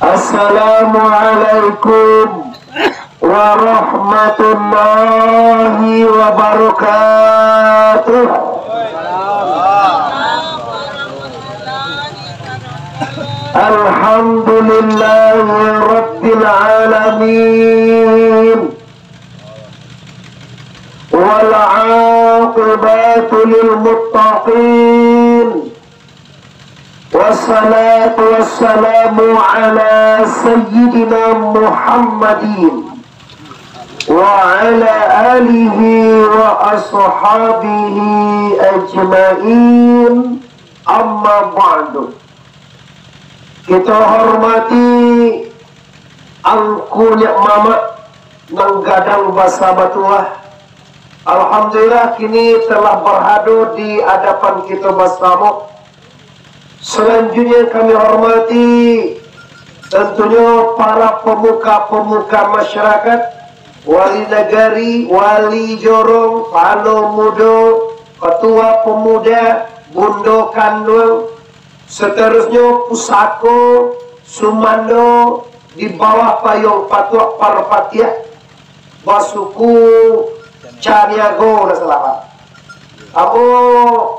Assalamualaikum warahmatullahi wabarakatuh. Alhamdulillahi rabbil alamin. Wal 'aqibatu lil muttaqin. Wassalatu wassalamu ala sayyidina Muhammadin wa ala alihi wa ashabihi ajma'in. Amma ba'du. Kita hormati angkunya mama nanggadang basa batuah. Alhamdulillah kini telah berhadir di hadapan kita bersama. Selanjutnya kami hormati tentunya para pemuka-pemuka masyarakat, wali negari, wali jorong, palo mudo, ketua pemuda, bundo kandung, seterusnya pusako, sumando, di bawah payung patuak parpatiah, basuku, caniago, dan selama. Aku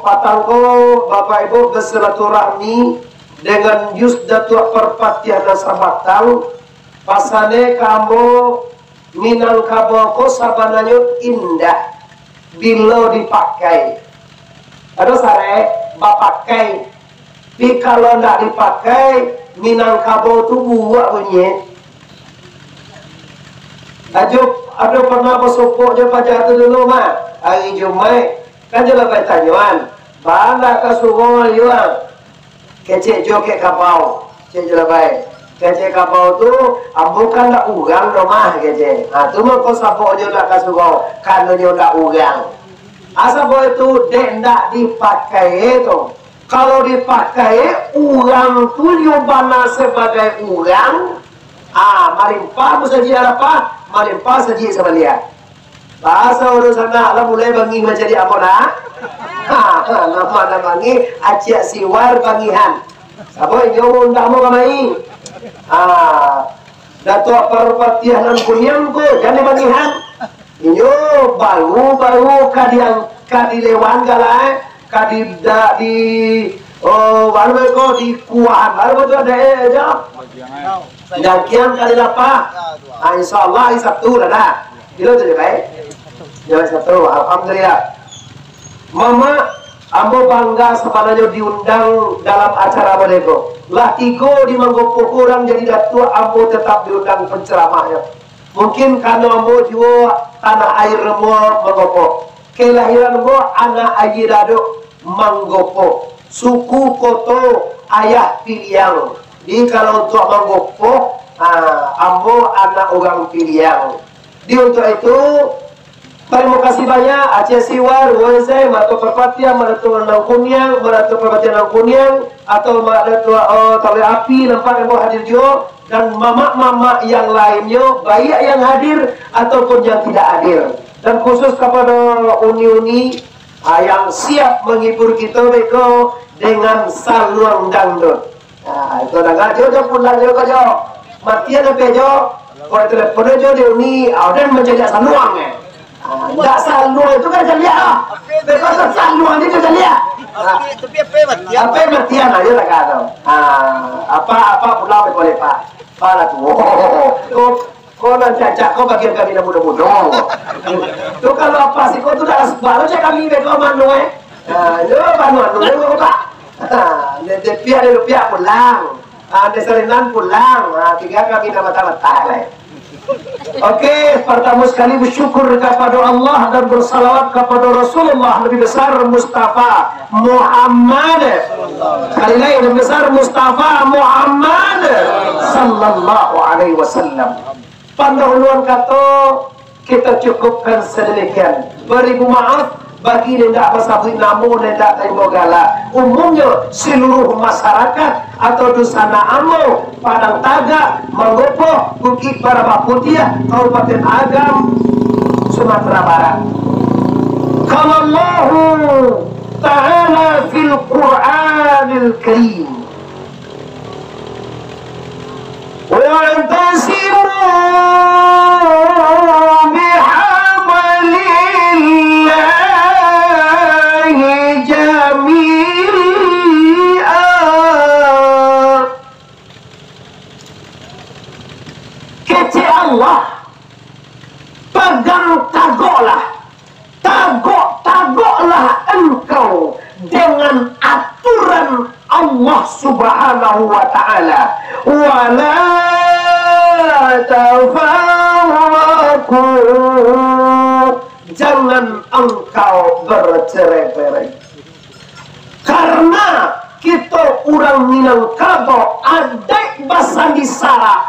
patangko Bapak Ibu bersilaturahmi dengan Yus Datuk Perpatian dan Sabatang pasane kamu Minangkabau sabananya indah bila dipakai. Ada sare bapakai. Tapi kalau tidak dipakai Minangkabau tu buat bunyi. Ada pernah bersopok je pajak tu dulu mah hari Jumaat. Kan jelas baik tanyuan, bangga ke sungai liang, kecik joket kapau, cik jelas baik. Kecik kapau tu, bukan nak urang rumah kecik. Tu mah kau sapok je nak ke sungai, kan dia nak urang. Asal boleh tu dek nak dipakai tu. Kalau dipakai, urang tu dia bana sebagai urang. Malimpah saja apa? Malimpah saja sebalia. Bahasa urusan nak mulai bangi menjadi apa nak? Nama bangi acik siwar bangihan. Apa yang ndak mau kamai? Datuk Perpatian Kunyang tu jadi bangihan. Inyo baru kadi lewan galai, kadi baru ko di kuat, baru tu ada aja. Dan kian kali lapa. Insyaallah hari Sabtu dah. Bila tu baik. Jalan satu, alhamdulillah. Mama, ambo bangga sebenarnya diundang dalam acara mereka. Lah tiga di manggopo kurang jadi datuk, ambo tetap diundang penceramahnya. Mungkin karena ambo juga tanah air remo manggopo. Kelahiran ambo anak aji daduk manggopo. Suku koto ayah piliang. Di kalau untuk manggopo, ambo anak orang piliang. Di untuk itu terima kasih banyak Aceh Siwar, Wazai, Matu Perpatian, Matu Nangkunyang, Matu Perpatian Nangkunyang, atau Matu Tali Api, nampak yang hadir juga, dan mama-mama yang lainnya, baik yang hadir ataupun yang tidak hadir. Dan khusus kepada uni-uni yang siap menghibur kita mereka dengan saluang dangdut. Itu dah gajah pulang juga jo. Matian apa jo? Kalau telepon jo di uni, dan menjadi saluang tak saluang itu kan jeliak lah. Kalau saluang itu jeliak. Tapi apa matian? Apa matian aja tak kata. Apa pulau boleh pak. Pala tu. Kau nak cacak kau bagian kami dah muda-muda. Tu kalau apa sih kau tu dah baru je kami beko manu Yo manu yo pak. Dia rupiah pulang. Deserinan pulang. Tiga kami dah mata-mata lah. Oke, pertama sekali bersyukur kepada Allah dan bersalawat kepada Rasulullah lebih besar Mustafa Muhammad. Sekali lagi lebih besar Mustafa Muhammad sallallahu alaihi wasallam. Pendahuluan kata kita cukupkan sedemikian. Beribu maaf bagi yang tidak bersabui namun yang tidak terima galak. Umumnya seluruh masyarakat atau dusana Amo, Padang Tagak, Manggopo, Bukit Barabaputiah, Kabupaten Agam, Sumatera Barat. Kalau Allah Ta'ala fil Qur'anil Karim wa'tasimu bihablillahi jami'an. Kece Allah, pegang tagoklah engkau dengan aturan Allah Subhanahu wa ta'ala. Wala tafarraqu, jangan engkau bercerai-berai. Karena kita orang Minangkabau adek basandi sarak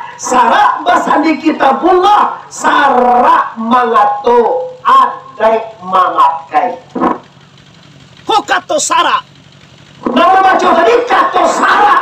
basandi kitabullah, sarak mangato adek mamakai. Kok kato sarak? Nama baca tadi kato sarak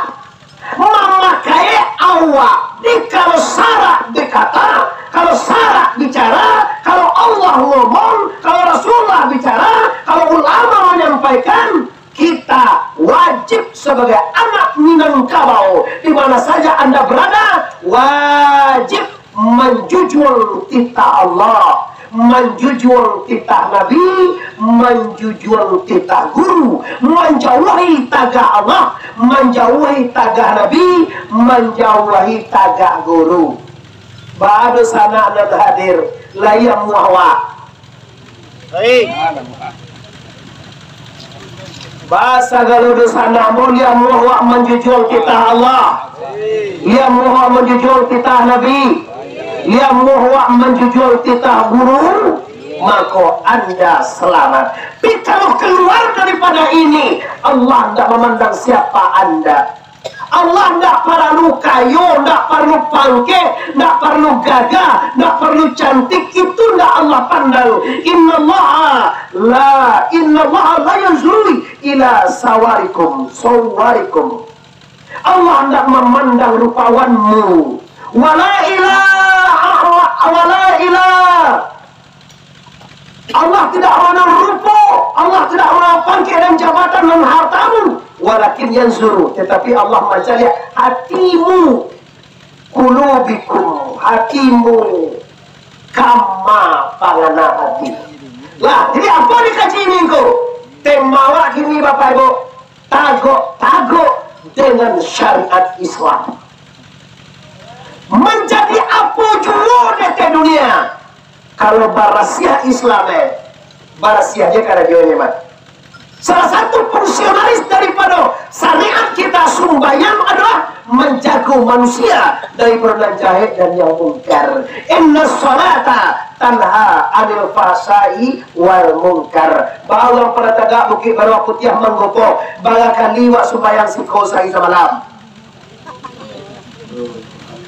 mamakai awak. Di kalau sarak dikata, kalau sarak bicara, kalau Allah ngomong, kalau Rasulullah bicara, kalau ulama menyampaikan, kita wajib sebagai anak Minangkabau di mana saja Anda berada, wajib menjunjung titah Allah, menjunjung titah Nabi, menjunjung titah guru, menjauhi tagah Allah, menjauhi tagah Nabi, menjauhi tagah guru. Ba'du sana anda hadir layam muhawa. Baik. Bahasa galudu sana mulia muhawa menjunjung titah Allah, ia muhawa menjunjung titah Nabi, ia muhawa menjunjung titah guru, maka Anda selamat. Tapi kalau keluar daripada ini, Allah tidak memandang siapa Anda. Allah tidak perlu kayu, tidak perlu pangke, tidak perlu gagah, tidak perlu cantik. Itu tidak Allah pandang. Innallaha la yanzuru ila sawarikum. Allah tidak memandang rupawanmu. Wala Allah tidak memandang rupa, Allah tidak memandang pangke dan jabatan dan hartamu. Walakin yanzuru, tetapi Allah melihat hatimu, kulubikum, hatimu, kama pangana hati. Lah, jadi apa dikaji ini kau? Temawa kini Bapak Ibu, tagok dengan syariat Islam. Menjadi apa juru di dunia? Kalau barasia Islam, barasia dia karena dia ini mat. Salah satu fungsionalis daripada syariat kita sumbayang adalah menjaga manusia dari perbuatan jahat dan yang mungkar. Inna sholata tanha anil fahsai wal munkar. Bahwa pada tagak bukit baru putih menggopo balakan liwat sumbayang siko sahi semalam.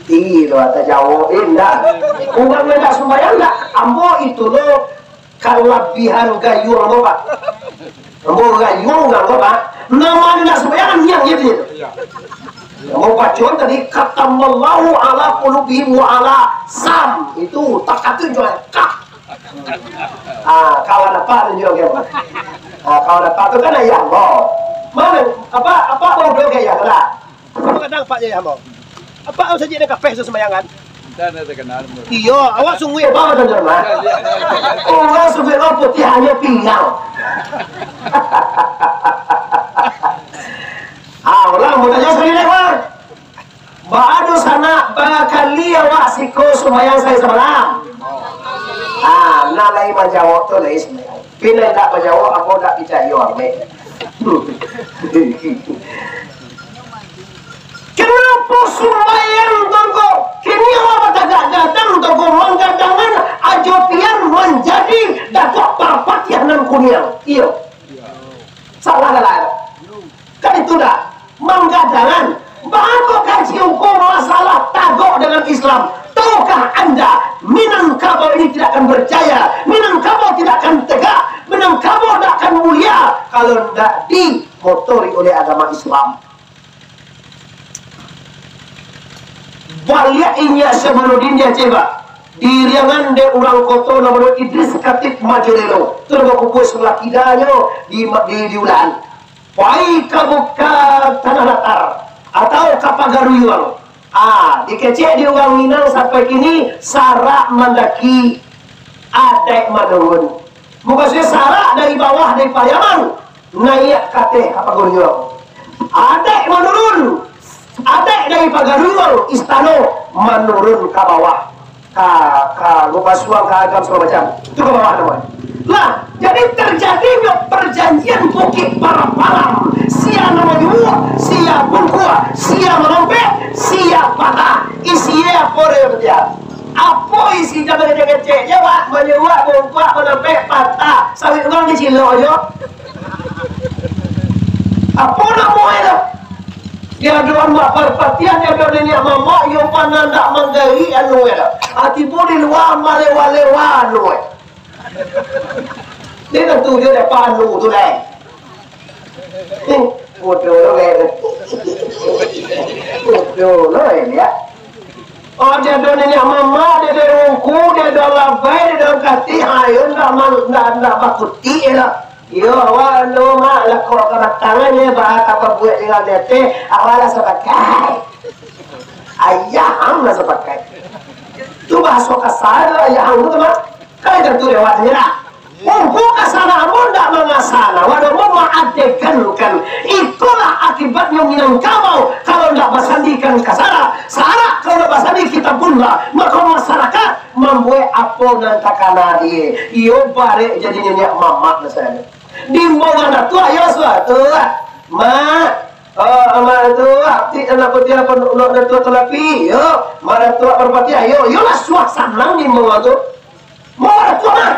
Itu kata Jawa indah. Uang mendak sumbayang enggak? Ambo itu lo kelebihan gayung lo Pak. Ambo gayung enggak lo Pak. Nama tidak sumbayang yang gitu. Mau bacaan tadi katamallahu ala qulubihim wa ala sam, itu takatun jual kak. Kawan apa tunjuk ya Pak? Kawan apa itu kan ayah mo. Mana apa mau beli kayak lah? Apa kadang Pak ya mo? Apa saja dia kapeh sembayangan? Dan ada kenal. Iya, awak sungguh ya bawa dan jerman. Orang sungguh putih hanya pinggang. Orang mau tanya sekali lewat. Ba'adu sana bakal liya wa siko sumayang saya semalam. Nalai majawab tu lais. Pinai tak majawab aku tak percaya orang ni. Kenapa sumayang tunggu? Kini awak tak datang tunggu menggadangan ajopian menjadi datuk parpatianan kunyang. Iya. Salah lah. Kan itu dah. Menggadangan bahagia kaji hukum masalah tagok dengan Islam. Tahukah anda Minangkabau ini tidak akan berjaya, Minangkabau tidak akan tegak, Minangkabau tidak akan mulia kalau tidak dimotori oleh agama Islam. Balik inya sebelum dia coba diriangan de orang koto namanya Idris Katib Majorelo terus kubus sebelah kidanya di ulan. Baik kabuka tanah datar atau kapagaruyuang Dikecek di orang Minang sampai kini sarak mendaki adek menurun. Bukan saya sarak dari bawah dari Pariaman naik kate apa guryo. Adek menurun. Adek dari Pagaruang istano menurun ke bawah. Ka lupa suang ka agam segala macam. Itu ke bawah teman. Lah, jadi terjadi perjanjian bukit para palam. Sia nama dua, sia bungkua, sia merompek, sia patah. Isinya apa dia? Apa isi dalam kecek? Jawab, menyuap, bungkua, merompek, patah. Sawit orang di Cilo aja. Apa namanya? Dia doan buat perpatian, dia doan ini mama, yang panan tak menggali anu ya. Hati pun di luar malewa-lewa anu. Dia tentu dia dah panu tu dah. Bodoh lah ni. Bodoh lah ini ya. Oh dia doan ini mama, dia doan rungku, dia doan labai, dia doan kati, ayun nak bakuti lah. Yo, awak no mak lekok ke tangannya bahasa apa buat dengan dia teh, awak lah sepakai. Ayah lah sepakai. Tu bahasa kasar ayah tu mak. Kau tentu dia awak nyerah. Untuk kesana pun tak mengasana. Waduh mengadegan kan. Itulah akibatnya minang kau kalau tidak bersandikan kesana. Salah kalau tidak bersandi kita pun lah. Maka masyarakat membuat apa nanti kena dia. Iyo balik jadi nyanyi mamak misalnya. Di mana tua ya suatu mak. Amal tua, anak putih apa nak tua telapi. Yo, mana tua berpati ayo. Yo lah suasana di mana tu. Mana tua mah.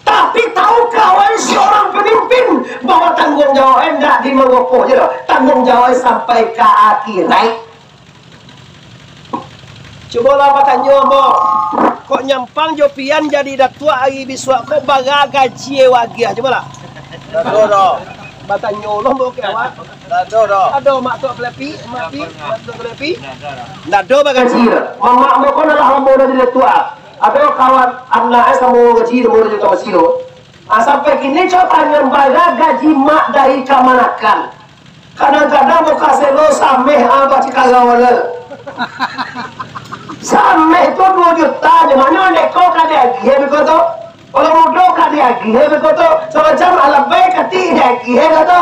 Tapi tahu kawan seorang pemimpin bahwa tanggung jawab hendak di mengopoh je dah. Tanggung jawab sampai ke akhirat. Cubalah bertanya boh. Kok nyampang jopian jadi datua hari biswa kok baga gaji wagia cubalah. Dah. Bertanya Allah boh ke awak. Dah. Ada mak tua kelepi, mak tua kelepi. Dah ada bagaji dah. Mak mo kau adalah hamba dari datua. Ada kawan anak sama gaji dia boleh juga masih lo. Sampai kini coba nyambaga gaji mak dari kamanakan. Kadang-kadang muka selo sameh apa cika gawala. Sameh itu 2 juta. Mana neko kade agi begitu. Kalau mudo kade agi begitu. Semacam alabai kati agi begitu.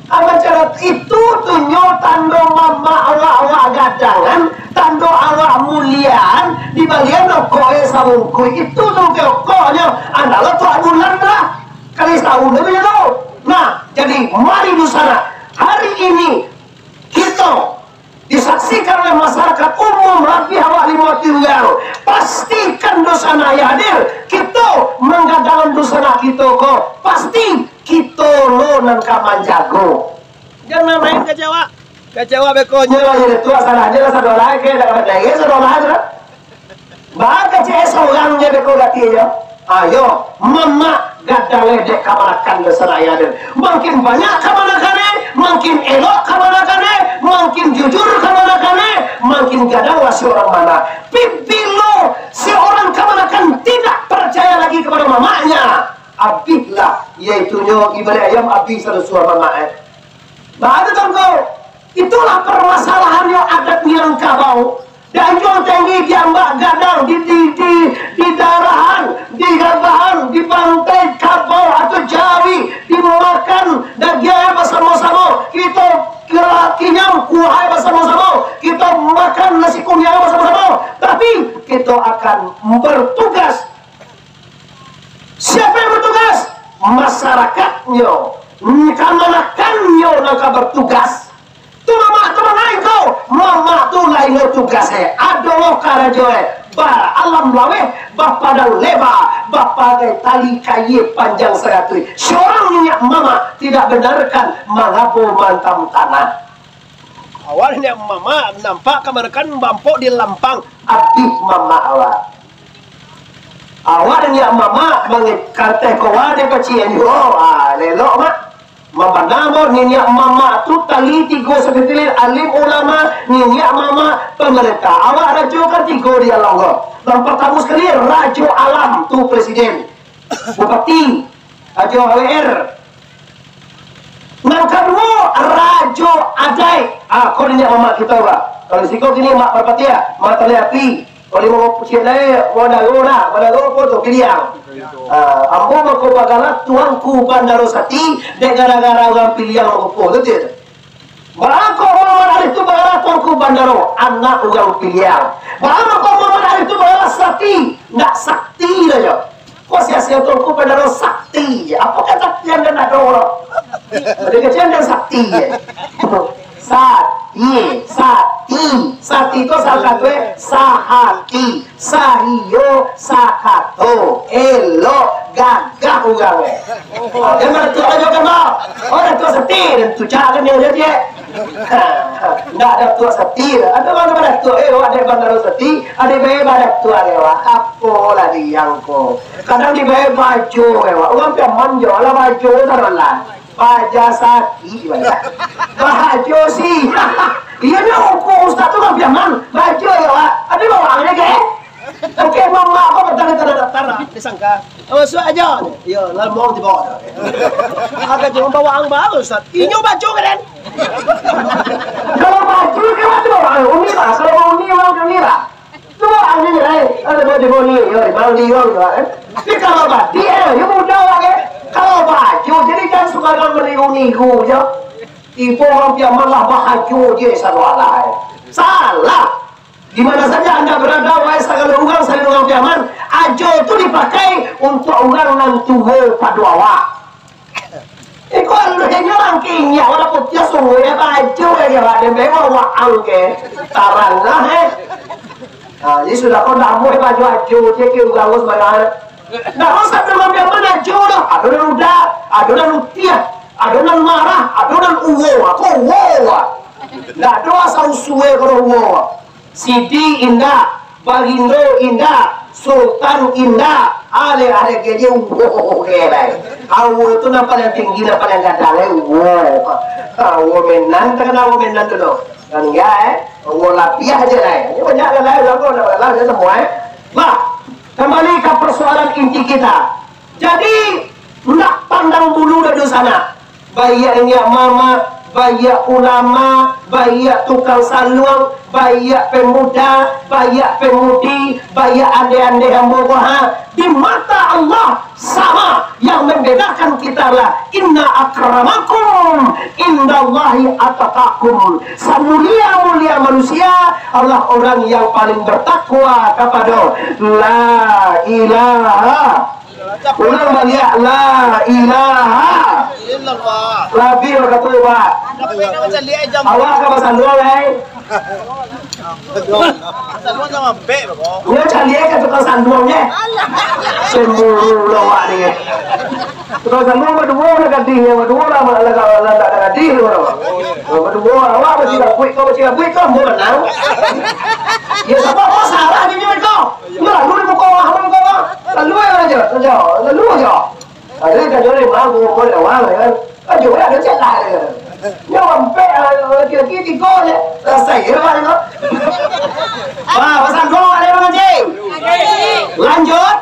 Apa cara itu tunjuk tanda mama awak gadangan, tanda awak muliaan di bagian koe sabungku itu tuh konya adalah tuh bulan lah kali setahun lebih itu. Nah jadi mari di sana hari ini kita disaksikan oleh masyarakat umum rapi awak 5 tinggal pastikan dosana ya hadir kita menggadang dosana kita kok pasti kita lo nang kaman jago jangan main kecewa bekonya jadi tua sana aja lah satu lagi dapat lagi satu lagi bah kecewa seorangnya beko gati ya ayo mama gadang ledek kamanakan dosana ya hadir makin banyak kamanakannya makin elok kamanakannya makin jujur kamanakannya makin gadang si orang mana pipilo seorang kamanakan tidak percaya lagi kepada mamanya abihlah yaitunya ibarat ayam abih sesuai mamanya bahagia tanggo itulah permasalahan yang adat yang kabau dan jual tinggi diambak gadang di darahan di gabahan di pantai kabau atau jawi dimakan daging bersama-sama kita kinyam kuahai bersama-sama kita makan nasi kunyang bersama-sama tapi kita akan bertugas. Siapa yang bertugas? Masyarakatnya. Kamanakannya nak bertugas. Tu mama tu lain kau. Mama tu lain tugasnya. Adoh karajoe. Bar alam lawe. Bapa dan leba. Bapa gay tali kaye panjang 100. Seorang minyak mama tidak benarkan mengabu mantam tanah. Awalnya mama nampak kamanakan bampok di lampang. Abih mama awak. Awalnya mama mengikate kawade kecil lelok mak Mabanamo niya mama tu tali tigo sebetul alim ulama niya mama pemerintah awak rajo kan tigo dia longo dan pertama sekali rajo alam tu presiden bupati rajo AWR Yang kedua, rajo adai. Kau ni mak kita ba. Kalau si kau gini mak berpatia, mak terliapi. Kalau mau pucil lagi, mau dago pun tu pilihan. Ambo mau bagalat tuanku Bandarosati, dek gara-gara orang pilihan aku tu tu. Barangkau orang itu bagalat tuanku Bandaro, anak orang pilihan. Barangkau orang itu bagalat sakti, nak sakti saja. Kau sia-sia tuanku Bandaro sakti. Apa kata sakti yang nak orang? Mereka jangan sakti. Sakti itu salah satu sahati, sahiyo, sakato, elo, gagah ugang. Yang mana tu aja kan mau? Orang tu setir, tu jangan yang dia. Tidak ada tu setir. Ada mana tu? Ada bandar setir, ada bayi tu ada. Apa lagi yang ko? Kadang di bayi baju, orang pian manja, lah baju taruhlah. Baja saki, baju sih. Iya ni aku ustaz tu kan piaman baju ya Pak. Ada bawangnya ke? Oke mama aku bertanda-tanda disangka. Masuk aja. Ya, lah mau dibawa. Agak cuma bawang baru ustaz. Inyo baju kan? Kalau baju ke mana bawang? Uni lah. Kalau mau uni orang uni lah. Tu bawang ni lah. Ada baju uni. Ya, mau di orang lah. Tapi kalau baju dia, dia mudah lagi. Kalau baju jadi kan suka kan meniru-niru je. Ibu orang dia malah baju dia salah. Salah. Di mana saja anda berada, wahai segala orang saling orang piaman, ajo itu dipakai untuk orang nantuho paduawa. Ikut luhnya langkingnya, walaupun dia sungguh ya baju ya dia ada memang waang ke tarang lah jadi sudah kau dah mau baju ajo dia ke ugang sebagai. Nah, usah orang piaman ajo dah, adonan udah, adonan utiah. Adonan marah, adonan uwo, aku uwo. Nggak doa sausuwe kalau uwo. Sidi indah, Bagindo indah, Sultan indah, ale keje uwo kelai. Uwo itu nampak yang tinggi, nampak yang gadangnya uwo. Uwo menan, terkenal uwo menan tu no. Kan enggak uwo lapiah aja lah. Ini banyak lain lah semua. Bah, kembali ke persoalan inti kita. Jadi nak pandang bulu dari sana. Bayaknya mama, bayak ulama, bayak tukang saluang, bayak pemuda, bayak pemudi, bayak ande-ande yang bogoha. Di mata Allah sama, yang membedakan kita lah inna akramakum indallahi ataqakum. Semulia-mulia manusia Allah orang yang paling bertakwa kepada la ilaha. Ulang balik la ilaha illallah. Lebih kata Pak. Awak ke pasal luar eh. Saluan sama be bro. Dia cari ke tukang sanduangnya. Semua awak ni. Tukang sanduang berdua nak gading, berdua lah nak gading orang. Berdua awak mesti nak kuit kau mau menang. Ya siapa kau salah ni kau. Lalu di muka awak kau. Lalu aja. Ada kan orang mahu kau awak kan. Ajo ada celah. Yang sampai kira-kira tiga je. Saya mana kau? Pasal dua ada mana je? Lanjut.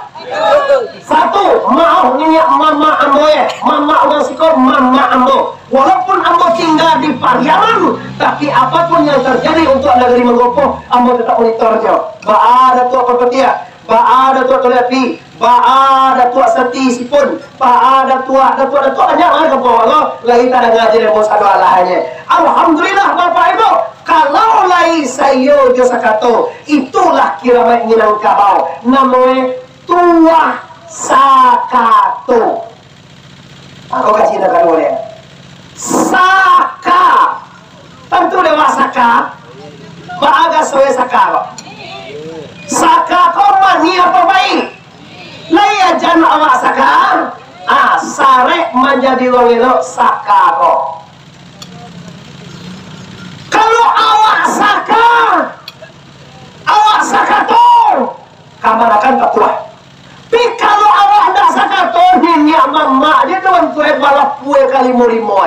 Satu, mau nyanyi mama ambo ya. Mama orang sikor, mama ambo. Walaupun ambo tinggal di Pariaman, tapi apapun yang terjadi untuk negeri Menggopo, ambo tetap monitor je. Ada tu apa petia? Ada tu telepi, ada tu seti sipun, ada tu banyak mana kau lagi tak ada ngaji dan bos ada alahnya. Alhamdulillah Bapak Ibu, kalau lagi sayo jo sakato, itulah kira baik minang kabau, namanya tua sakato. Aku kasih nak boleh. Saka, tentu dewa saka, bahagia soe saka. Saka kau mani apa baik? Laya jangan awak saka. Sare menjadi wong elok saka kau. Kalau awak saka tu, kamarakan ketua. Tapi kalau awak dah saka tu, ni mama dia tu tuai balap kue kali limo.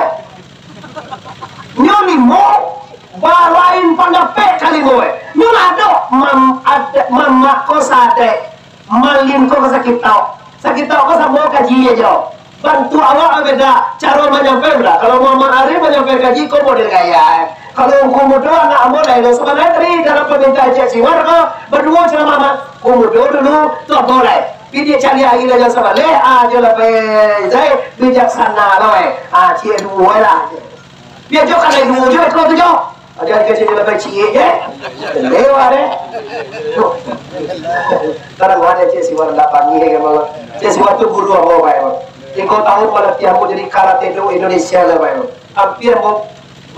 Nyo limo. Balain pandapek kali gue. Nyul ada mama ko sate. Malin ko sakit tau. Sakit tau ko sa mo kaji aja. bantu awak beda, cara menyampaikan beda. Kalau Muhammad Arif menyampaikan gaji, kau model gaya. Kalau komodo anak model, sebenarnya tadi dalam permintaan Cik Siwar kau berdua cara mama, komodo dulu tak boleh. Dia cari lagi lah sama le, je lah saya bijaksana lah, Cik dua lah. Dia jauh kan dua je, kau tu jauh. Ajar kerja dia lebih Cik je, lewat deh. Sekarang ada Cik Siwar dah panggil kan malah. Cik Siwar tu guru apa baik. Kau tahu malah dia mau jadi karate do Indonesia lah baik. Hampir mau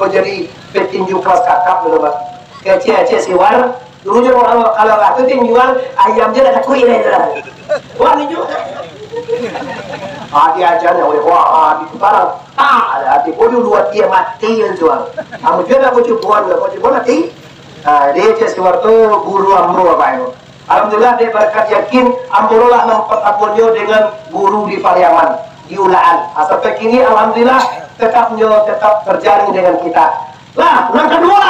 jadi petinju kelas kakap dulu bang. Kecil Siwar dulu je kalau aku tinjuan ayam je ada kuih ni dah. Wah ni juga. Dia ajarnya oleh wah di barang ada di bodoh dua dia mati yang jual. Kamu juga aku cubuan mati. Dia Cik Siwar tu guru amro apa itu. Alhamdulillah dia berkat yakin amro lah mempertapunnya dengan guru di Pariaman di Ulaan. Sampai kini alhamdulillah tetap terjaring dengan kita. Lah, yang kedua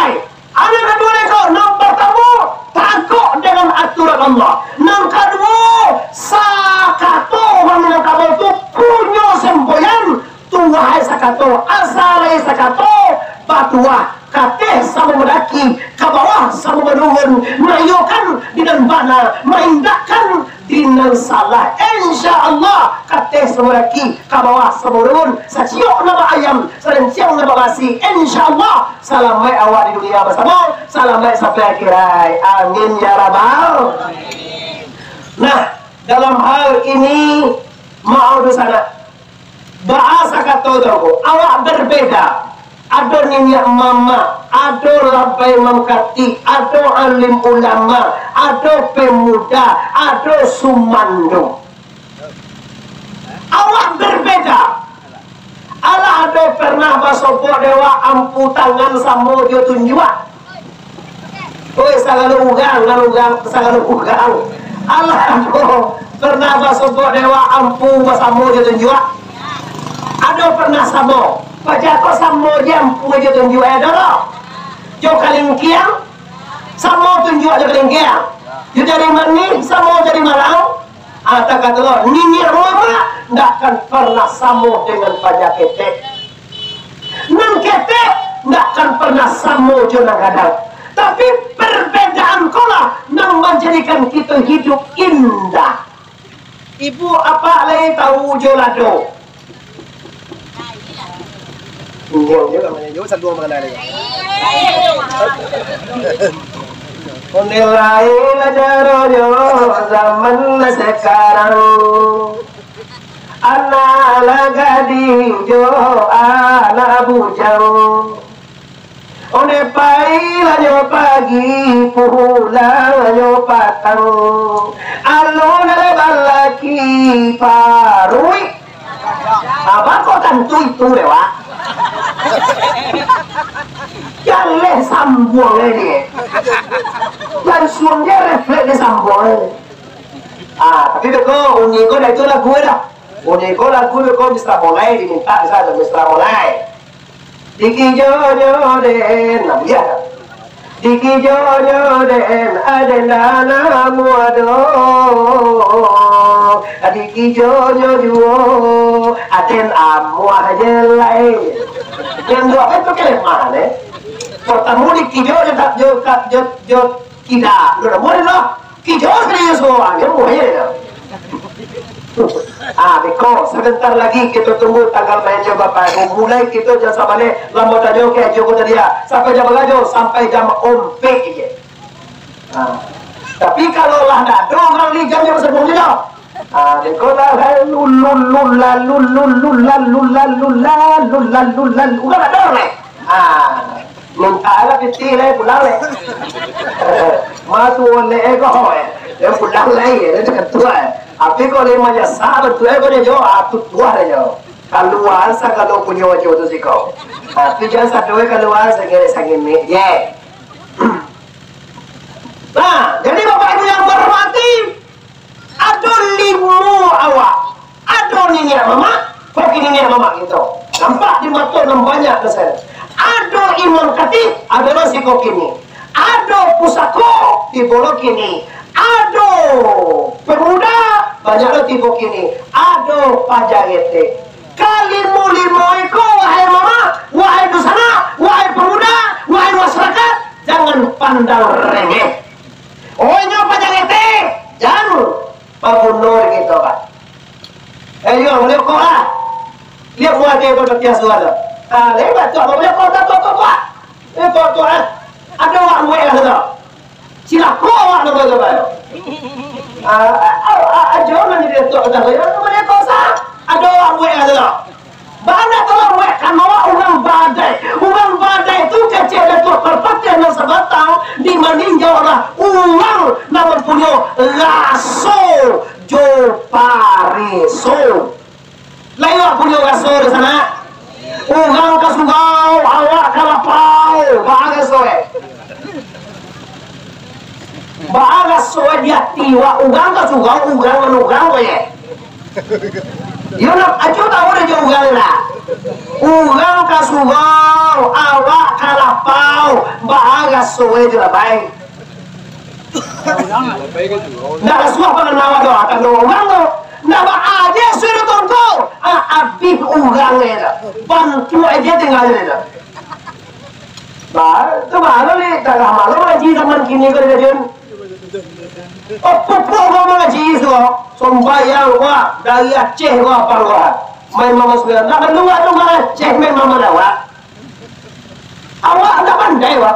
ada kedua kau yang pertama takut dengan aturan Allah. Yang kedua sakato yang kamu tu punya semboyan tuai sakato asalai sakato batuah kateh sama mendaki ke bawah sama menurun mayokan dengan bana maindahkan dengan salah insyaallah kateh sama mendaki ke bawah sama menurun saciok nama ayam serenciang nama basi insyaallah salamai awak di dunia bersama salamai sampai akhirat amin ya rabbal. Nah dalam hal ini mau di sana bahasa kata tu awak berbeda. Ada nenek mama, ada labai mengkati, ada alim ulama, ada pemuda, ada sumando. Awak berbeda. Allah ada pernah basopok dewa ampu tangan sama dia tunjuk. Oi sagala ugang. Allah ada pernah basopok dewa ampu sama dia tunjuk. Ada pernah sama. Baca kau sama jam puja tunjuk ada lah. Jo kalingkiang sama tunjuk aja kalingkiang. Jo dari mana sama dari Malang. Tak kata lo nini rumah ndak akan pernah sama dengan pajak ketek. Nang ketek ndak akan pernah sama jo nang kadang. Tapi perbedaan kau lah nang menjadikan kita hidup indah. Ibu apa lagi tahu jo lado. Nhiều chứ mà dấu sạch luôn mà cái này Nilai lajarojo zaman sekarang anak lagadi jo anak bujang one pai lanyo pagi pulang lanyo patang alon ada balaki parui apa kok tentu itu dewa jangan sambung ini dan suamnya refleks sambung tapi beko unyi ko dah itu lagu dah unyi ko lagu beko bisa mulai diminta saja bisa mulai diki jojo den ya diki jojo den adendana muado diki jojo juo aden amu ajelai yang dua itu kelemah deh pertama di kijo jo tidak udah boleh loh kijo serius orang yang boleh dah beko sebentar lagi kita tunggu tanggal mainnya bapak mulai kita jasa balik lambat aja ke Joko tadi ya sampai jam berapa sampai jam ompe aja tapi kalau lah nak orang ni jam sebelum dia beko lah udah ada orang minta lah piti lah pulang lah masuk oleh ego dia pulang lah dia ketua tapi kalau dia macam sahabat tu kau dia jauh atut tua dia jauh keluar sa kalau punya wajah tu sih kau tapi jangan satu keluar sangat ni nah jadi bapak ibu yang berhormati ada limu awak ada nenek mama kok ini nenek mama gitu nampak di mata banyak kesan ada imam khatib ada nasi kok ini ada pusako di bolok ini ada pemuda banyak tipe kini ada pajak ete kalimu limo iko wahai mama, wahai dusana, wahai pemuda, wahai masyarakat, jangan pandang remeh. Oh nyoba jangete, jangan pabunur gitu kan. Yo boleh kau ah, lihat buat dia berbatia suara. Lebat tu, boleh kau tak tu ah, tu ah, ada orang buat lah tu. Sila kau orang tu bayo. Jangan jadi tu ada bayo, boleh kau sah, ada orang buat lah tu. Banyak orang buat kan mawa orang badai itu kecil itu perpatian yang sebatang di maninjau orang uang namun punya lasso jo pariso lain punya lasso di sana uang kasugau awak kalapau bahagia soe dia tiwa uang kasugau uang menunggang ye yo nak ajo tahu dia uang lah uang kasugau awak kalapau bahagia soe je lah baik. Nggak semua pengenalan doa akan doang lo. Nggak ada suruh tunggu. Abis urangnya, bantu aja tinggalnya. Bah, tu baru ni tak lama ngaji zaman kini kerja. Oh, pupuk kau ngaji tu, sombayang wah dari Aceh wah apa wah. Main mama sudah, nak luar Aceh main mama dah. Awak tak pandai wah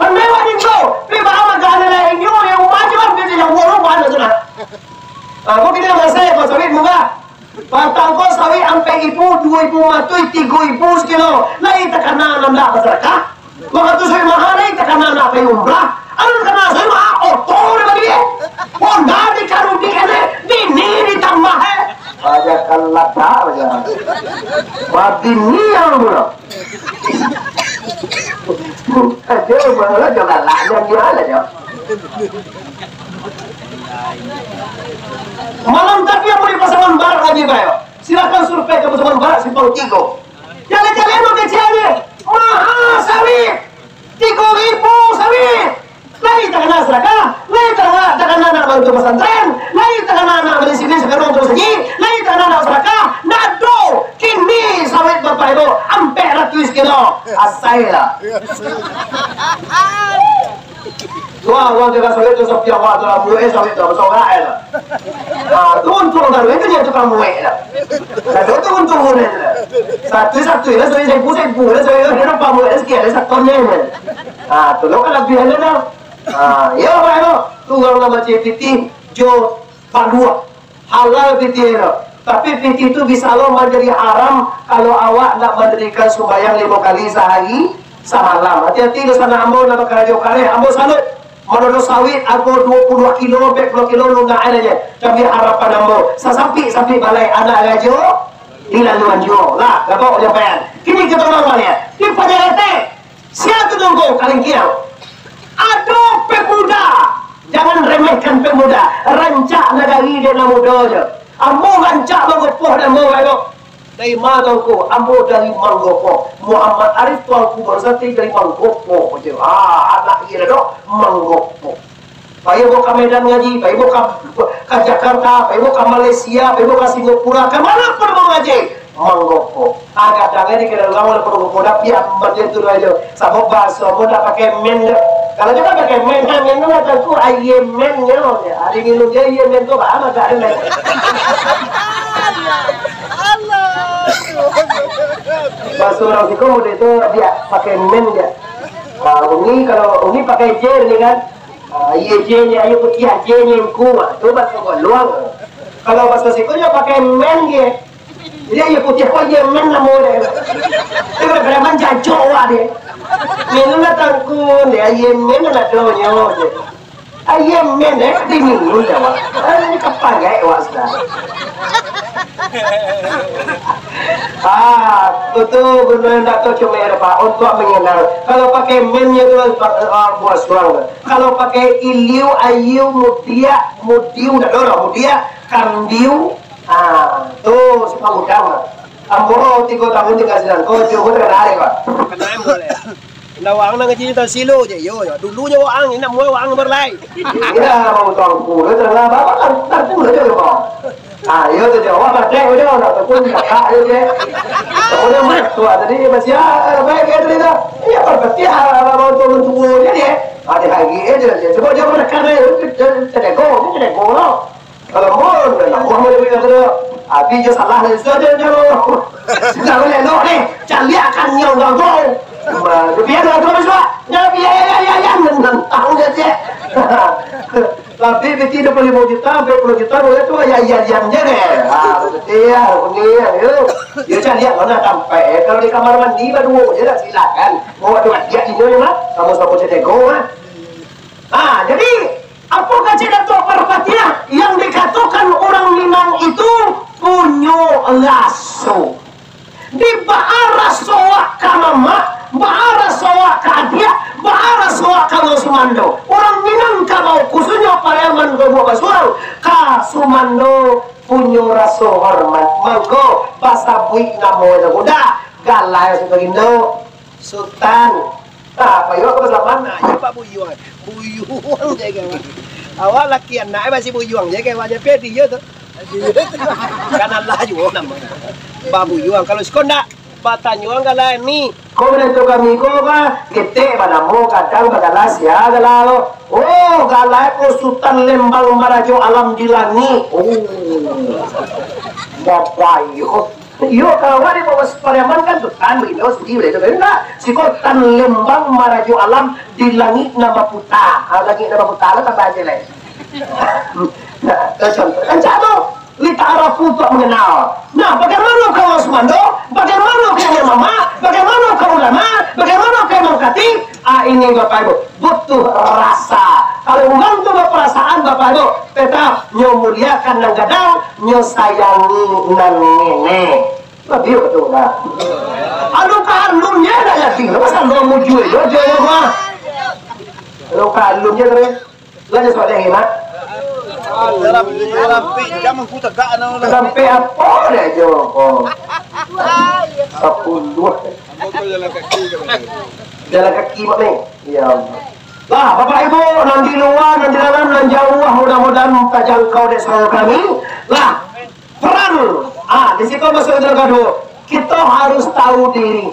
ni tu. Lepas awak gana lain ni, yang macam kita yang buruk mana tu nak? Kau kita masih kau sawit muka. Batang kau sawit sampai 1,000, 2,000 matui, 3,000 sekilo. Lain tak kena nanda masyarakat. Maka tu sawit mahal lain tak kena nak pergi umrah. Anu kena sawit mahal otor bagi dia. Honda di karudi kene, bini ditambah aja kalah tak aja. Bini yang mana? Aja malah jangan lah yang gimana aja. Malam tapi yang boleh pasangan barat lagi bayo. Silakan survei ke pasangan barat Simpang 3. Jalan-jalan mau kecilnya mahal sawit 3,000 sawit. Lain tak kena serakah, lain tak kena nak bantu pesantren, lain tak kena nak beli sini sekarang untuk segi, lain tak kena nak serakah. Nado kini sawit bapak itu hampir 100 kilo. Asai lah. Wah, jaga sawit tu sepi awak tu lah, muai sawit tu besar lah. Untung kan, itu dia tukang muai lah. Itu untung muai lah. Satu lah, sawit seribu lah, sawit dia nampak muai sekian, satu ni. Tu lo kan lebih lah. Ya apa itu? Tuang nama CPT Jo Padua halal PT itu. Tapi PT itu bisa lo menjadi haram kalau awak nak mendirikan sembahyang 5 kali sehari semalam. Hati-hati di sana ambo nak kerja kare ambo salut. Menurut sawit aku 22 kilo, 40 kilo lu nggak ada aja. Tapi harapan ambo sasapi balai anak gajo dilaluan jo lah. Gapok japan. Kini kita orang ya. Di pada siapa tunggu kalian kiau. Aduh pemuda, jangan remehkan pemuda. Rancak negari dia nak muda je. Ambo rancak menggopoh dan mau itu. Dari mana aku? Ambo dari Manggopo. Muhammad Arif tuanku bersati dari Manggopo je. Anak dia dok Manggopo. Bayi buka Medan ngaji, bayi buka ke Jakarta, bayi buka Malaysia, bayi buka Singapura, kemana pun mau ngaji. Manggopo. Agak jangan ni kira orang boleh pergi muda piak macam tu aja. Sabuk bahasa muda pakai men. Kalau kita pakai men tu macam tu ayam men je. Hari minum dia ayam men tu apa tak men. Allah. Bahasa orang Siko muda itu dia pakai men dia. Uni kalau uni pakai J ni kan. Iya J ni ayo putih J ni kuat. Tu bahasa luang. Kalau bahasa Siko dia pakai men dia. Jadi ia putih kau dia men nama dia. Dia berapa jancok awak dia. Minum nak tangkun dia. Ia men nak doanya dia. Ia men dia di minum dia awak. Ini kapan gaya awak sudah. Betul guna nak tahu cuma apa untuk mengenal. Kalau pakai mennya tu buat suara. Kalau pakai iliu, ayu, mudiu dah dorong mudia, kandiu. Tu sepuluh tahun. Ambo 3 tahun tinggal sini. Kau cukup terkenal kau. Kenal boleh. Dah wang nak kecil tu silo je. Yo. Dulunya wang ni nak muai wang berlai. Ya, mau tangku. Itu terkenal apa kan? Tangku je kau. Yo tu jawab apa? Cek je. Tak pun tak je. Pokoknya mah tua tadi masih baik ya tadi dah. Iya berarti mau turun tubuhnya dia. Ada lagi aja dia. Coba dia menekan cedeko loh. Kalau mau mau lebih terus. Abi je salah ni saja jauh. Sudah boleh lo ni. Cari akan nyong gol. Biar dah terus lah. Ya menentang je. Tapi beti 25 juta, 40 juta boleh tu ya jamnya deh. Betul ya, ini ya. Dia cari lihat mana sampai. Kalau di kamar mandi baru je dah silakan. Mau ada dia di mana mah? Sama-sama cedeko mah. Jadi apakah cerita perpatian yang dikatakan orang Minang itu punya raso? Di baara soak kamama, baara soak kadia, baara soak kalau Sumando. Orang Minang kalau khususnya Pariaman Kebuka Surau, ka Sumando punya raso hormat. Mangko bahasa buik namo itu kuda, galai sebagindo, sultan. Apa yo ke mana? Ya Pak Buyuang. Buyuang jaga. Awak laki anak masih Buyuang jaga wajah pedi yo tu. Kan Allah juga nama. Pak Buyuang kalau sekonda batanyuang galai ni. Kau menentu kami kau ka gete pada mo kadang bagalas ya galalo. Oh galai ko Sultan Lembang Marajo Alam Dilani. Oh. Bapak yo. Yo kalau ada bawa Pariaman kan Sultan begini sedih itu enggak si Sultan Lembang Marajo Alam di langit nama puta langit nama puta lah tambah aja lah kan jatuh lita arah putak mengenal. Nah bagaimana kau Osmando, bagaimana kau mama, bagaimana kau ulama, bagaimana kau mengkati ini Bapak Ibu butuh rasa. Kalau membantu perasaan Bapak Ibu tetap nyomuliakan nang gadang nyosayangi nang nenek. Lebih betul lah. Anu kalumnya dah yakin. Masa lu mau jual jual mah. Anu kalumnya terus. Lagi soal yang gimana? Dalam jangan ku tegak anu. Sampai apa dah jawab? 10. Jalan kaki mak ni. Ya Allah. Lah Bapak Ibu nan di luar nan di dalam nan jauh mudah-mudahan terjangkau desa kami. Lah peran di situ masuk tergado. Kita harus tahu diri.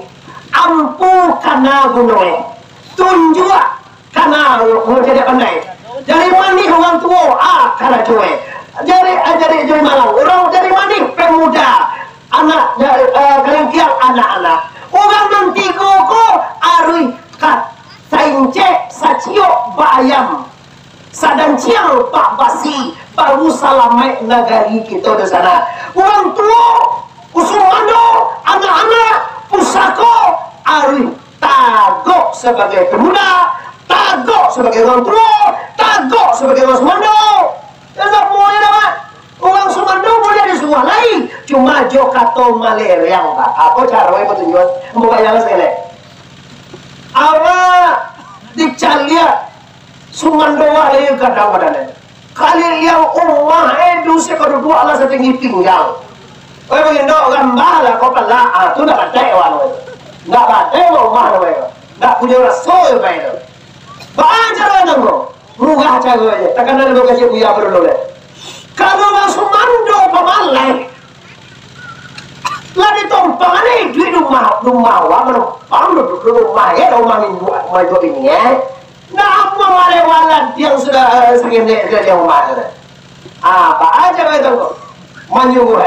Ampu kana gunung. Tunjuk kana mau jadi pandai. Jadi mandi orang tua kana cuy. Jadi malang. Orang jadi mandi pemuda. Anak kelengkiang anak-anak. Orang nanti koko arui kat saince sacio bayam. Sadang ciang Pak Basi baru salamai negari kita di sana. Orang tua, usumando, anak-anak, pusako, arui tagok sebagai pemuda, tagok sebagai orang tua, tagok sebagai orang Sumando. Tidak boleh dapat. Orang Sumando boleh disuruh lain. Cuma jo kato maleriang Pak. Apa cara ibu tujuan? Mau bayar sekali. Awak dicalia Sumando wahai kadang badannya. Kali yang umah itu sekedua Allah setinggi pinggang. Oh begini gambar lah kau pelak tu dah badai walau. Dah badai umah tu. Dah punya rasul itu. Baca lah nengko. Mugah cago aja. Takkan ada kasih buaya perlu le. Kalau masuk Sumando pemalai. Lah ditumpang ni duit rumah wah menumpang rumah ya rumah minggu ini ya. Nah, mewale-walan yang sudah segini dia rumah. Apa aja betul kok. Manyugu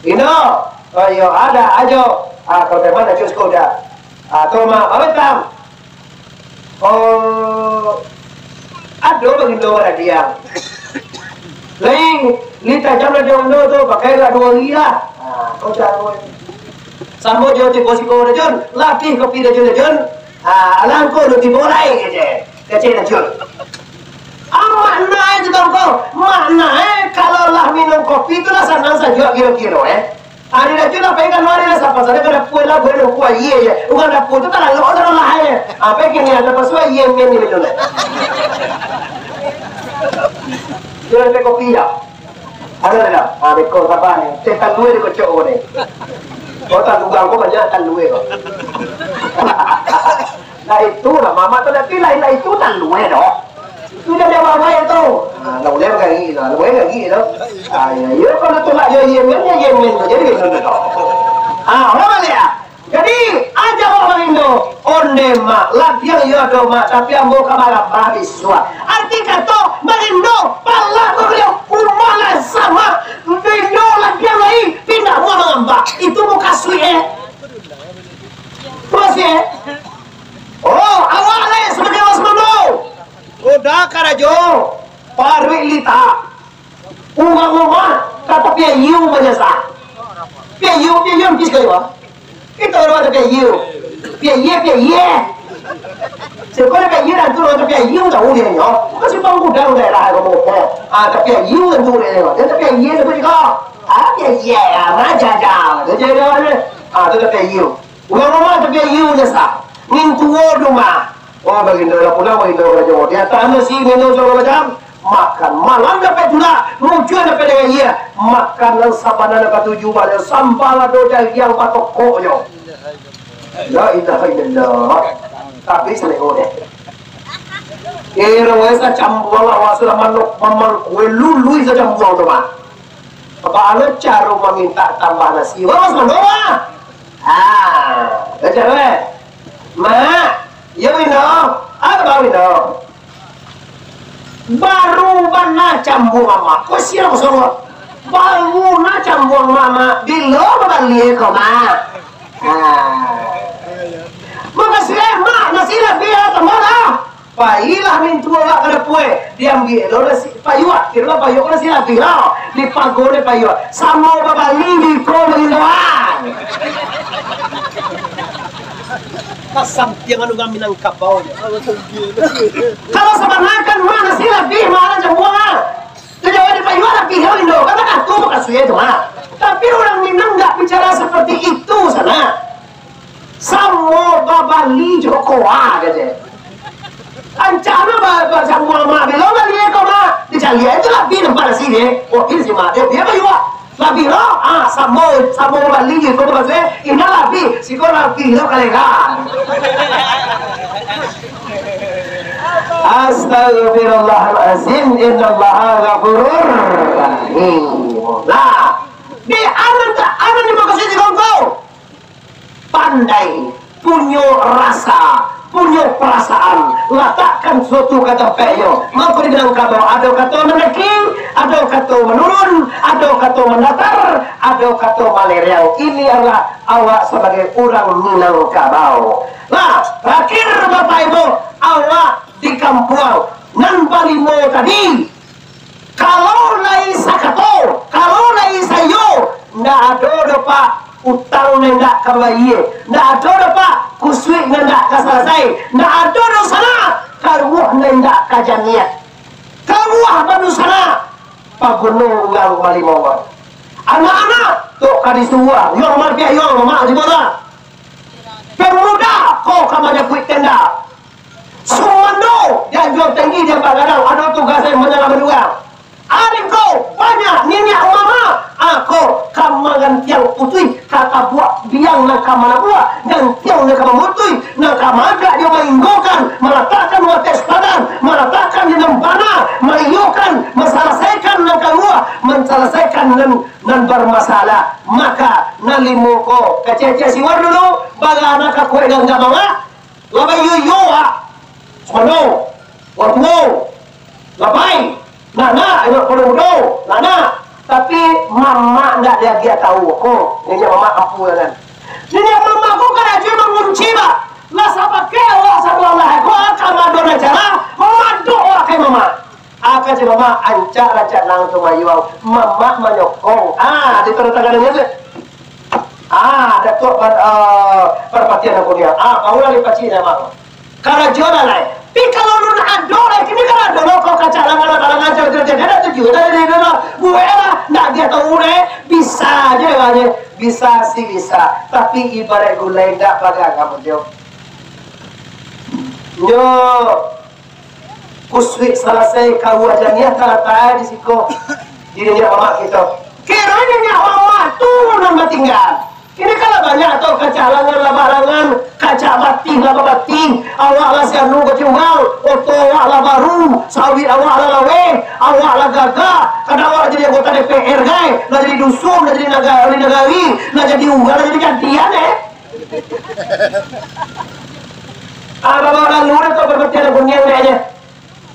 Ino, yo ada aja. Kalau teman ada cusko dah. Toma, apa tam? Oh, ada begitu ada dia. Lain, lita jam dia undo tu pakai lah 2 ria. Kau jangan. Sambo jo ti kosiko jon, latih kopi jon. Alam ko nanti mulai kece jol. Makna itu dong kau. Makna kalau lah minum kopi itu lah senang saja kilo-kilo Ada dah jual pegang mari lah siapa saja kena puai lah boleh puai ye. Bukan dah puai itu tak lalu orang lah Apa kini ada pasal ye ni betul. Jual pe kopi ya. Ada dah. Beko siapa ni? Cetak luar di kocok ni. Kau tak duga kau banyak tak luar kau. Nah itu lah mama tu dah pilih lah itu tak luar dah. Itu dah dewa itu. Lalu dia kaki dah, lalu kaki dah. Ya, kalau tu nak jadi yemen tu jadi betul dah. Apa dia? Jadi aja orang Indo onde mak lagi yang yodo mak tapi ambo kamala babiswa. Arti kata Marindo pala beliau umala sama Indo lagi yang lain pindah mua mengambak itu muka sui terus oh awalnya sebagai wasmano udah karajo parwi lita uang rumah kata pia yu menyesal pia yu kis kaya itu orang ada pia ye sekolah pia ye dan tu orang pia yu dah uli ni masih bangku dah lah kamu ada pia yu dan tu ni dia pia ye lebih kau pia ye raja dah jadi orang tu pia yu uang rumah tu pia yu menyesal mintuo rumah oh bagindo lah pulang bagindo kerja dia tanah si minum segala macam makan malam dapat pula muncul dapat dengan ia makan dan sabana dapat tujuh pada sampal doja yang patok koknya la ilaha illallah tapi selego deh kira wesa cambuang lah sudah manuk mamal lului saja cambuang tu mah apa anu cara meminta tambah nasi waras mandoa kerja ma ya wino apa wino baru bana cambung mama kau siapa kosong baru na cambung mama di lo balik kau ma makasih ma nasi lebih atau mana pailah mintu lah kada pue diambil lo nasi payua kira payua nasi lebih lah di pagode payua sama babali di kau mengiluan kasam yang anu kami nang kapau kalau sebenarnya mana sih lebih mana semua terjawab di payung lebih hal Indo katakan tuh bukan suya itu mana tapi orang Minang nggak bicara seperti itu sana samo babali jokowa aja ancana bahasa mama belum lagi kau mah dicari itu lebih nempat sini oh ini sih mah dia payung labi lo samo babali gitu maksudnya ini labi si kau labi lo kalegan Astagfirullahalazim innallaha ghafurur rahim. Nah, di anak di makasih di kau pandai, punya rasa, punya perasaan, letakkan suatu kata peyo. Mampu dibilang kata ada kata menaiki, ada kata menurun, ada kata mendatar, ada kata maleriang. Ini adalah awak sebagai orang Minangkabau. Nah, terakhir Bapak Ibu, awak di kampung nan palimo tadi kalau lai sakato kalau lai sayo ndak ada pak utang ndak kawaye ndak ada pak kusui ndak kaselesai ndak ada sana karuh ndak kajaniat karuh banu sana pagunung yang palimo anak-anak tok kadisua yo marpia yo mama di mana pemuda kok kamada kuit tenda Sumando yang jual tinggi dia kadang ada tugasnya menyelamatkan uang. Adik kau banyak minyak mama. Aku kamangan tiang putih kata buat biang nak kamana buat dan tiang nak kamana putih nak kamana dia menginggokan meletakkan wates padan meletakkan di nembana meliukan menyelesaikan nak kamua menyelesaikan dan bermasalah maka nalimu ko kecece siwar dulu baga anak aku yang enggak mama labai yuwa Sono, waktu, ngapain? Nana, ini perlu Nana. Tapi mama nggak dia tahu. Kok, ini mama aku kan? Ini mama aku kan aja mengunci pak. Lah siapa kau sama Allah? Kau akan madona cara, madu orang kayak mama. Akan si mama ancar raja nang tu mayuang. Mama menyokong. Di tangan dia. Datuk perpatian aku dia. Kau lagi pacinya mama. Karena jualan lain. Tapi kalau lu nak adol, ini kan adol kau kacalangan kerja ada tujuh, ada buela, nak dia tahu bisa aja banyak, bisa sih bisa. Tapi ibarat gulai tak pada kamu jauh. Yo, kuswi selesai kau aja niat tak di siko, jadi dia mama kita. Kiranya nyawa mama tuh nama tinggal. Ini kalau banyak atau kacalangan labarangan, kaca bating, laba bating, awak lah sianu kecungal, oto awak lah baru, sawit awak lah lawe, awak lah gagah, kadang awak jadi anggota DPR guys, nak jadi dusun, nak jadi nagari, nak jadi ugal, nak jadi gantian Bawa lalu itu berbetian bunyian aja.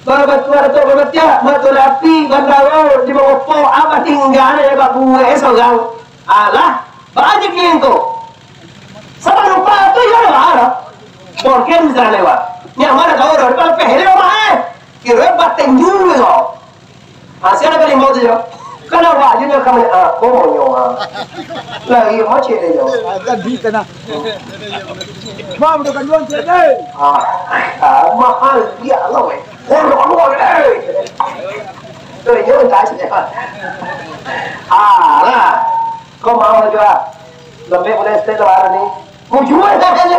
Berbetua itu berbetian, betul api, bandaro di bawah po, apa tinggal ya babu esok alah, banyak yang tu. Sama lupa tu ya lah. Mungkin misalnya lewat. Yang mana tahu orang kalau pehli rumah kira batin dulu loh. Siapa kali mau tu jo? Kalau wajibnya kami mau nyawa. Lagi macam ni jo. Ada di sana. Mam tu kan jual cedek. Mahal dia lah weh. Orang tu je tak saja. Lah. Kau mau juga? Lebih boleh stay luar ni. Mau jual tak aja?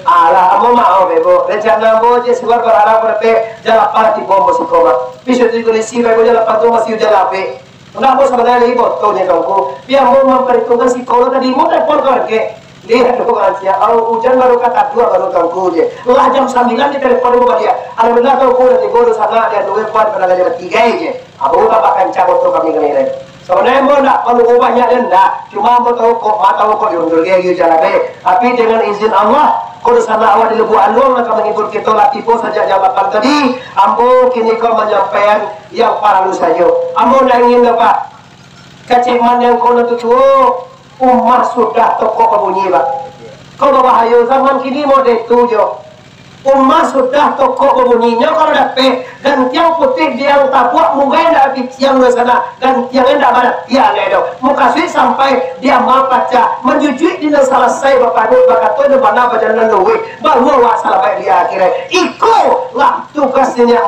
Alah, amo mau bebo. Rencana mo je sebar berharap berpe jalan parti bombo sikoma. Pisau tu kalau si bebo jalan parti masih jalan pe. Nak mo sebenarnya ibu tu ni kau. Biar mo memperhitungkan psikolog tadi mo telepon kerja. Dia tu kan sia. Kalau hujan baru kata dua baru kau je. Lah jam 9 di telepon mo dia. Alhamdulillah kau pun di bodoh sana dia dua kuat pada jam 3 je. Abu tak akan cabut tu kami kini. Sebenarnya mo nak perlu ubahnya enggak. Cuma mo tahu kok diundur gaya jalan pe. Tapi dengan izin Allah. Kalau sana awal di lebu alung maka menghibur kita latipo saja jawaban tadi. Ambo kini kau menyampaikan yang paralu saja. Ambo nak ingin dapat keciman yang kau nanti tu ummah sudah toko kebunyi pak. Kau bahaya zaman kini mau detujo. Ummah sudah toko kebunyinya kalau dapat dan tiang putih dia tapuak mungkin dah habis tiang di sana dan tiangnya dah ada dia ledo. Muka sih sampai dia mau baca menjujui di selesai bapak ni bakat tu di mana baca lalu baru wasal baik dia akhirnya. Iko lah tugasnya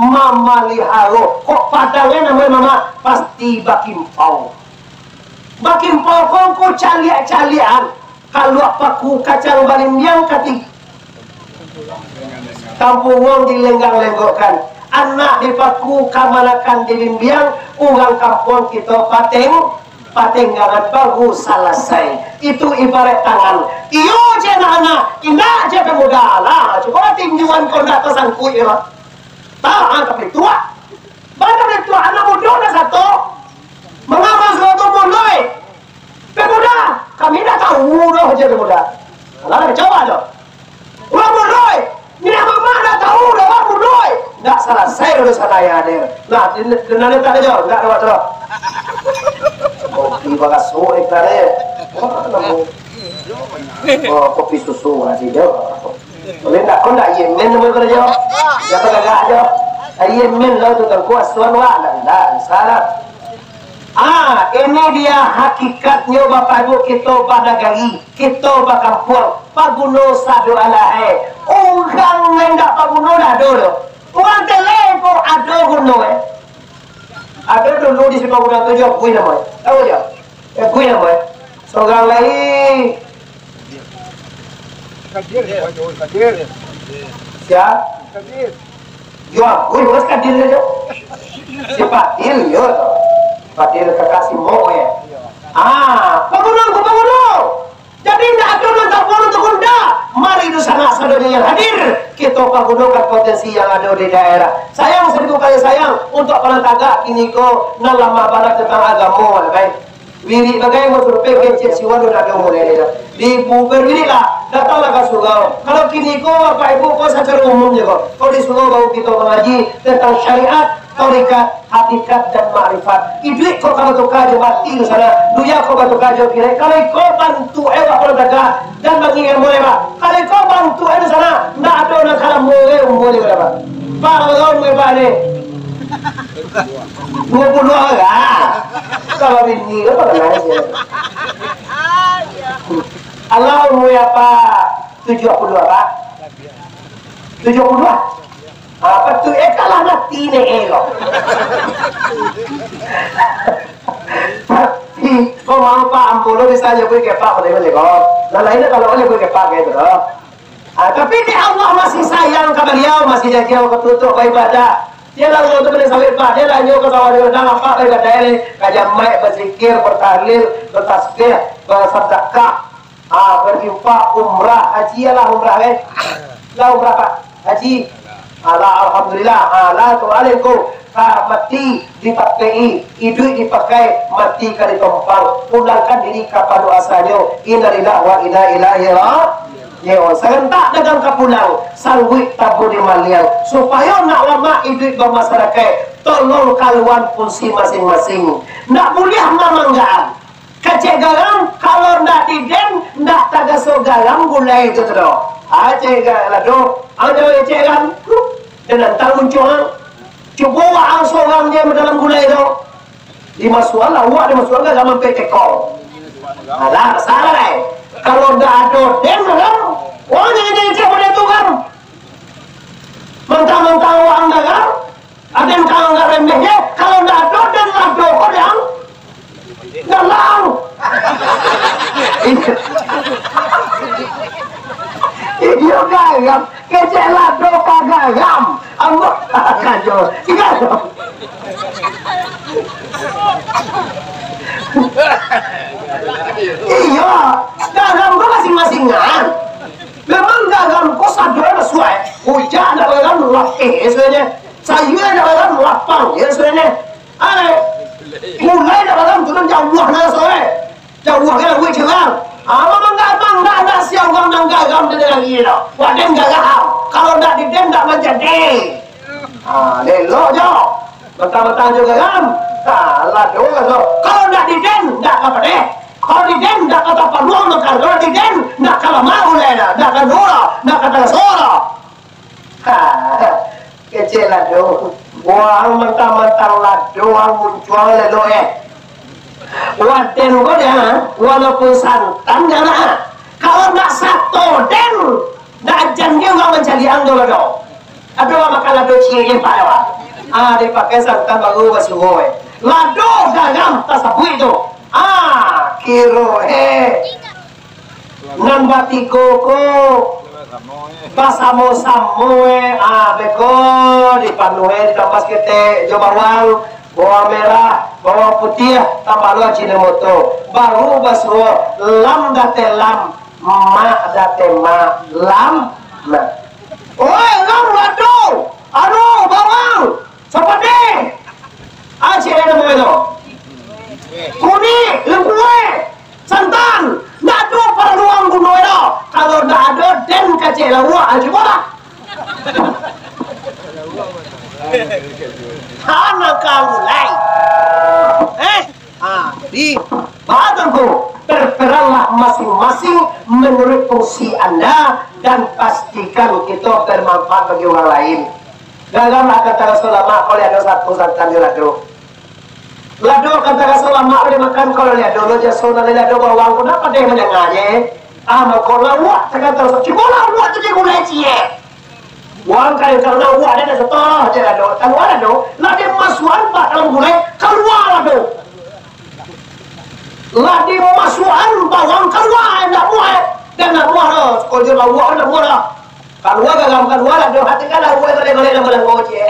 mama liharo. Kok padangnya namanya mama pasti bakimpau. Bakimpau kongko calian kalau paku kacang balimbiang katik. Kampung wong dilenggang-lenggokkan, anak dipaku kamanakan dilimbiang, uang kampung kita patengangan bagus selesai. Itu ibarat tangan. Iyo je anak, indah je pemuda lah. Coba tinjuan kau nak tersangkut ya. Tak tapi tua. Mana tua anak muda dah satu. Mengapa suatu mulai? Pemuda, kami dah tahu dah je pemuda. Kalau coba dah. Ulang mulai. Ini mama dah tahu dah orang mulai. Tak selesai urusan ayah dia. Nah, dengan tak ada jauh, tak ada waktu. Kopi bagas sore kare. Kopi susu aja jauh. Boleh tak kau nak Yemen nama kerja? Siapa gagak aja? Yemen lah tu kan kuas tuan wak dah salah. Ini dia hakikatnya Bapak Ibu kita pada gari, kita bakal puang. Paguno sadu alahe. Orang mendak paguno dah dulu. Orang telepon ada guno Ada dulu di sekolah guno tu jauh kui nama. Tahu je? Kui nama. Seorang lain. Kadir. Siapa? Kadir. Yo, kui bos kadir je. Siapa il yo? Padir kekasih mo ya. Bangun. Jadi tidak ada orang tak boleh untuk unda. Mari itu sangat saudara yang hadir. Kita menggunakan potensi yang ada di daerah. Sayang seribu kali sayang untuk para tagak kini ko nalama barat tentang agama baik. Wiri bagai mau survei kecil siwan udah ada mulai di buber wiri lah datanglah ke surau. Kalau kini ko Bapak Ibu ko secara umum juga. Kalau di surau baru kita mengaji tentang syariat, tarikat, hakikat dan makrifat. Idrik kau kalau tu kaji mati di sana, dunia kau kalau kaji kira. Kalau kau bantu ewa kalau daga dan bagi yang boleh pak. Kalau kau bantu di sana, tidak ada orang kalau boleh berapa. Pak kalau mau balik 20 orang. Kalau ini apa namanya? Allah mau apa? 72 pak. 72. Apa tu? Kalah nanti ni elok. Tapi kau mau pak ampulo bisa je boleh kepak boleh kau. Lainnya kalau boleh kepak gitu. Tapi ni Allah masih sayang kepada beliau, masih jaga ketutup ibadah. Dia lalu untuk beli sawit pak, dia lanjut ke sawah dia dah apa lagi dah ni, kajian mai berzikir, bertahlil, bertasbih, bersedekah, berinfak, umrah, haji lah umrah lah umrah pak, haji. Alhamdulillah, la tu alaikum. Mati dipakai, hidup dipakai, mati kali tompang. Pulangkan diri kepada asalnya. Innalillahi wa inna ilaihi raji'un. Serentak dagang kapulang, sanggup tabur di maliang. Supaya nak lama hidup bermasyarakat, tolong kaluan fungsi masing-masing. Nak boleh mamanggaan. Kecek garam, kalau nak diden, nak tagaso garam gulai itu tu. Cek garam tu, ada cek garam, dan tanggung jawab. Cuba wa'ang seorang dia dalam gulai tu. Dimasukkan lah, wak dimasukkan kan zaman petekol. Alah, salah lah. Kalau dah ada dem kan, orang jangan cek pada tu kan. Mentang-mentang wa'ang dah kan, ada yang kang gak remehnya. Kalau dah ada dem lah doko yang dalam. Dia garam, kecek lah doko garam. Ambok kacau, kacau. Iya, garam kau masing-masingan. Memang garam kau sadar sesuai. Hujan ada garam lapih sebenarnya. Sayur ada garam lapang ya sebenarnya. Mulai ada garam turun jauh lah sebenarnya. Jauh kan gue cerang. Memang ada siapa orang yang garam di dalam ini dah. Wadah garam. Kalau tak didem tak menjadi. Lelok je. Mentang-mentang juga kan. Lado kan. Kalau tak didem tak apa deh. Kalau didem tak kata peluang makan. Kalau didem tak kalah mau lena. Tak kata dola. Tak kata sola. Kecil lado. Buang mentang-mentang lado ang muncul lelok Waden kau dia. Walaupun santan jangan. Kalau tak satu den. Tak ajan dia orang mencari angdo lado. Ada orang makan lado ciri pada dipakai santan baru basuh. Lado garam tak sapu itu. Kiro nan batiko ko pasamo-samo beko dipanuhe ditambah kete jo bawang, bawang merah, bawang putih, tambah lu ajinomoto. Baru basuh lam date lam, mak date mak, lam nah. Oi, lam lado. Aduh, bawang. Seperti Aceh ada begitu. Kuning, lembue, santan. Tak ada perluang gunung itu. Kalau tak ada, dan kacau lawak aja bola. Anak kamu lain. Jadi badanku berperanlah masing-masing menurut fungsi Anda dan pastikan kita bermanfaat bagi orang lain. Dalam kata Rasulullah, kalau ada satu santan di lado. Lado kata Rasulullah, dia makan kalau lihat dulu jasona lihat dulu bawang kenapa dia menyengaja? Kalau lawak kata Rasulullah, cuma lawak tu dia gulai cie. Wang kaya karena lawak dia setor je lado. Kalau lado, lado masukan pak dalam gulai keluar lado. Lado masukan bawang keluar nak buat dan nak buat dah. Kalau dia lawak nak buat dah. Keluar garam keluar lado hati kalah buat golek-golek nak buat cie.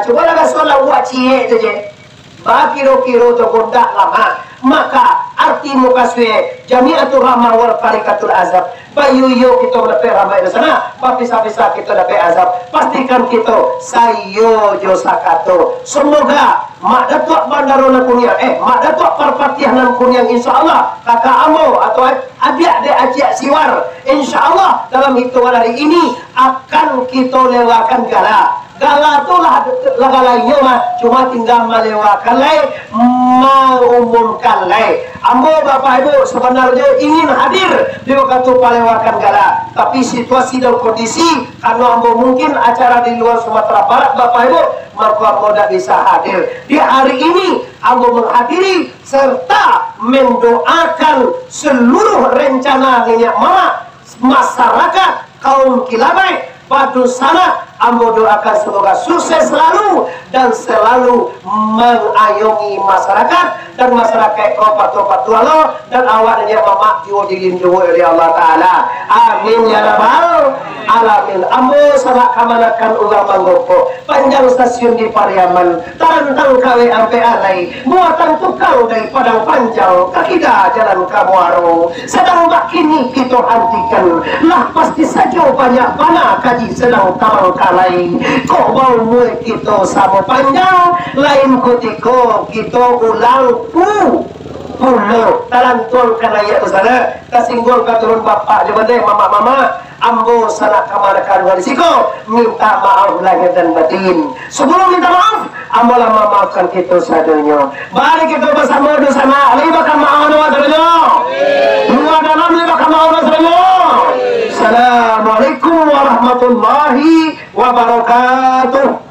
Cuma lah Rasulullah buat cie tu je. Kiro-kiro tu kondak lama. Maka arti muka suye jami'atul rahmah wal farikatul azab. Bayuyo kita dapat ramai di sana, papisa-pisa kita dapat azab. Pastikan kita sayo jo sakato. Semoga mak datuk bandarona kunyang, mak datuk parpatiah nan kunyang insyaallah kakak amo atau adik ajak siwar insyaallah dalam hitungan hari ini akan kita lewakan gala. Gala tu lah lainnya mah cuma tinggal melewakan lay, mengumumkan lay. Ambo bapak ibu sebenarnya ingin hadir di waktu palewakan gala, tapi situasi dan kondisi karena ambo mungkin acara di luar Sumatera Barat bapak ibu maka ambo tidak bisa hadir. Di hari ini ambo menghadiri serta mendoakan seluruh rencana minyak mama masyarakat kaum Kilabai Batu sana. Ambo doakan semoga sukses selalu dan selalu mengayomi masyarakat dan masyarakat topat-topat tualo dan awaknya mamak jiwa dilindungi oleh Allah Ta'ala. Amin ya rabbal alamin. Ambo sanak kamanakan ulang manggopo panjang stasiun di Pariaman tarantang kawe ampe alai muatan tukang dari Padang Panjang kakida jalan Kamuaro sedang bak kini kita hentikan lah pasti saja banyak mana kaji sedang kamal lain. Kok mau murid kita sama panjang, lain ketika kita ulang pulau talantuan karena ya sana kasinggung katurun bapak jabade mama ambo sana kamar kandungan risiko minta maaf lahir dan batin. Sebelum minta maaf ambo lah memaafkan kita sadunya balik kita bersama dosana liba kama awana sadunya dua dalam liba kama awana sadunya. Assalamualaikum warahmatullahi wabarakatuh.